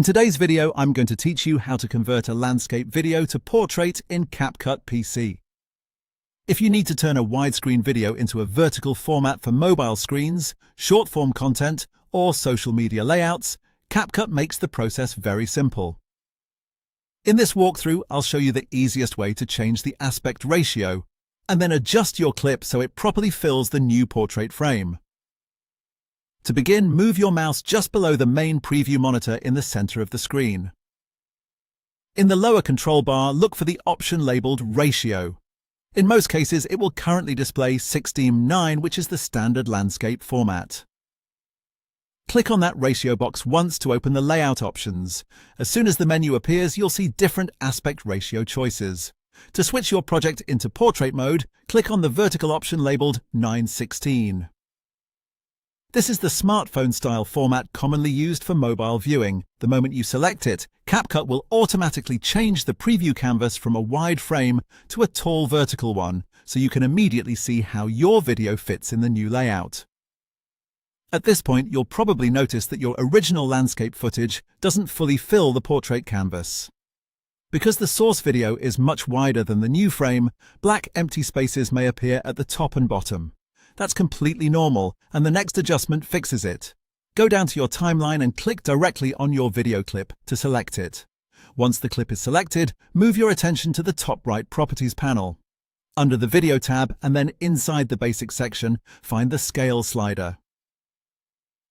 In today's video, I'm going to teach you how to convert a landscape video to portrait in CapCut PC. If you need to turn a widescreen video into a vertical format for mobile screens, short-form content, or social media layouts, CapCut makes the process very simple. In this walkthrough, I'll show you the easiest way to change the aspect ratio, and then adjust your clip so it properly fills the new portrait frame. To begin, move your mouse just below the main preview monitor in the center of the screen. In the lower control bar, look for the option labeled Ratio. In most cases, it will currently display 16:9, which is the standard landscape format. Click on that ratio box once to open the layout options. As soon as the menu appears, you'll see different aspect ratio choices. To switch your project into portrait mode, click on the vertical option labeled 9:16. This is the smartphone-style format commonly used for mobile viewing. The moment you select it, CapCut will automatically change the preview canvas from a wide frame to a tall vertical one, so you can immediately see how your video fits in the new layout. At this point, you'll probably notice that your original landscape footage doesn't fully fill the portrait canvas. Because the source video is much wider than the new frame, black empty spaces may appear at the top and bottom. That's completely normal, and the next adjustment fixes it. Go down to your timeline and click directly on your video clip to select it. Once the clip is selected, move your attention to the top right Properties panel. Under the Video tab and then inside the Basic section, find the Scale slider.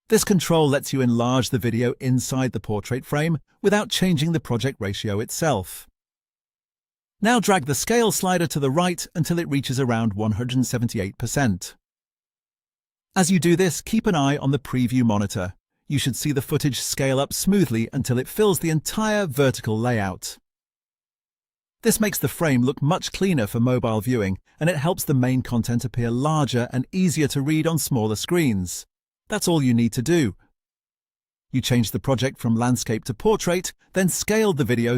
This control lets you enlarge the video inside the portrait frame without changing the project ratio itself. Now drag the Scale slider to the right until it reaches around 178%. As you do this, keep an eye on the preview monitor. You should see the footage scale up smoothly until it fills the entire vertical layout. This makes the frame look much cleaner for mobile viewing, and it helps the main content appear larger and easier to read on smaller screens. That's all you need to do. You change the project from landscape to portrait, then scale the video